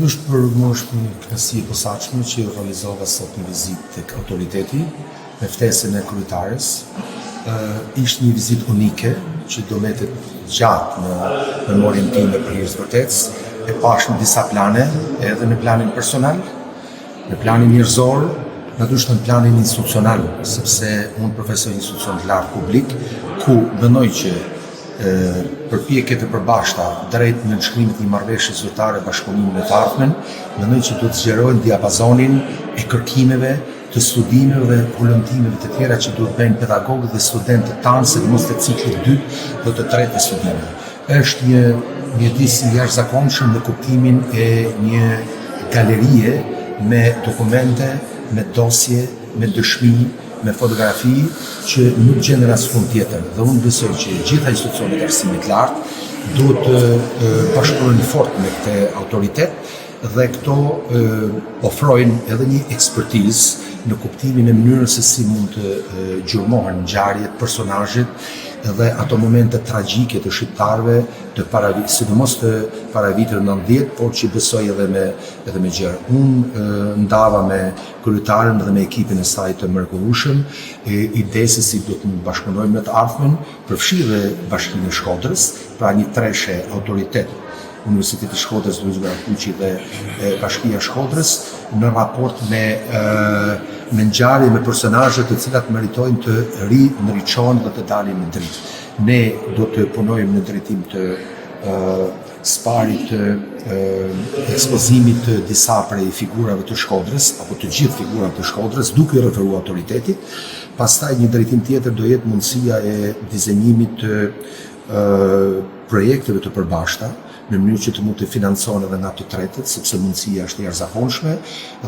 Fillimisht për mua është një kënaqësi e posaçme që realizova sot një vizitë tek autoriteti me ftesën e kryetares. Ishte një vizitë unike që do mbetet gjatë në memorien time për hir të vërtetës. E pash në disa plane, edhe në planin personal, në planin njerëzor, natyrisht në planin institucional, sepse unë profesor institucion të lartë publik, ku mendoj që përpjekjet e përbashkëta drejt në nënshkrimit të një marrëveshje zyrtare bashkëpunimi në të ardhmen, mendoj që do të zgjerojnë diapazonin e kërkimeve, të studimeve, volontimeve të tjera që duhet bëjnë pedagogët dhe studentët tanë, sidomos të ciklit 2 dhe të 3 të studimeve. Është një mjedis i jashtëzakonshëm në kuptimin e një galerie me dokumente, me dosje, me dëshmi, me fotografi që nuk gjen asfund tjetër. Dhe unë besoj që gjitha institucionet e arsimit lartë duhet të bashkëpunojnë fort me këtë autoritet dhe këto ofrojnë edhe një ekspertizë në kuptimin e mënyrës se si mund të gjurmohen ngjarjet, personazhet dhe ato momente tragjike të shqiptarëve sidomos të para vitit 90, por që besoj edhe me gjërë. Unë ndava me kryetaren dhe me ekipin e saj të mrekullueshëm ide se si do të bashkëpunojmë në të ardhmen, përfshirë Bashkinë e Shkodrës, pra një treshe autoritet Universiteti i Shkodrës, Luiz Garakuqi dhe Bashkia e Shkodrës në raport me ngjarje, me personazhe të cilat meritojnë të rinriçohen dhe të dalin në dritë. Ne do të punojmë në drejtim të sparit të ekspozimit të disa prej figurave të Shkodrës, apo të gjithë figurave të Shkodrës, duke i referuar autoritetit. Pastaj një drejtim tjetër do jetë mundësia e dizenjimit të projekteve të përbashkëta, në mënyrë që të mund të financohen edhe nga të tretët, sepse mundësia është e jashtëzakonshme,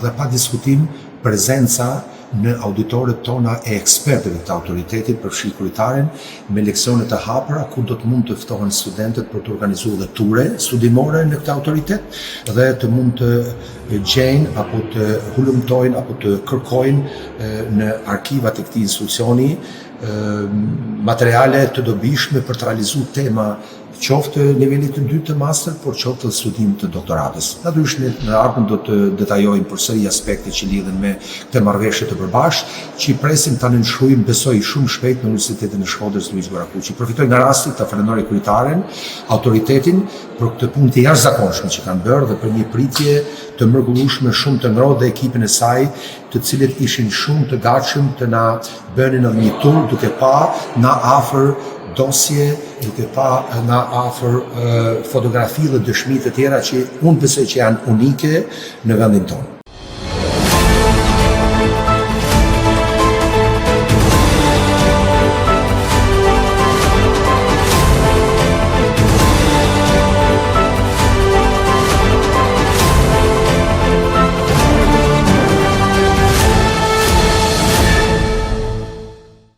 dhe pa diskutim prezenca në auditoret tona e ekspertëve të autoritetit, përfshi kryetaren, me leksione të hapura ku do të mund të ftohen studentët për të organizuar dhe ture studimore në këtë autoritet dhe të mund të gjejnë apo të hulumtojnë apo të kërkojnë në arkivat e këtij institucioni materiale të dobishme për të realizuar tema qoftë nivelit të 2 të master, por qoftë të studimit të doktoratës. Natyrisht në ardhmen do të detajojmë përsëri aspektet që lidhen me këtë marrëveshje të përbashkët, që presim ta nënshkruajmë besoj shumë shpejt në Universitetin e Shkodrës Luiz Garakuqi. Përfitoj nga rasti ta falenderoj kryetaren, autoritetin për këtë punë të jashtëzakonshme që kanë bërë dhe për një pritje të mrekullueshme, shumë të ngrohtë dhe ekipin e saj, të cilët ishin shumë të gatshëm të na bënin edhe një tur duke pa na afër dosje, duke pa nga afër fotografi dhe dëshmi të tjera që unë besoj që janë unike në vendin tonë.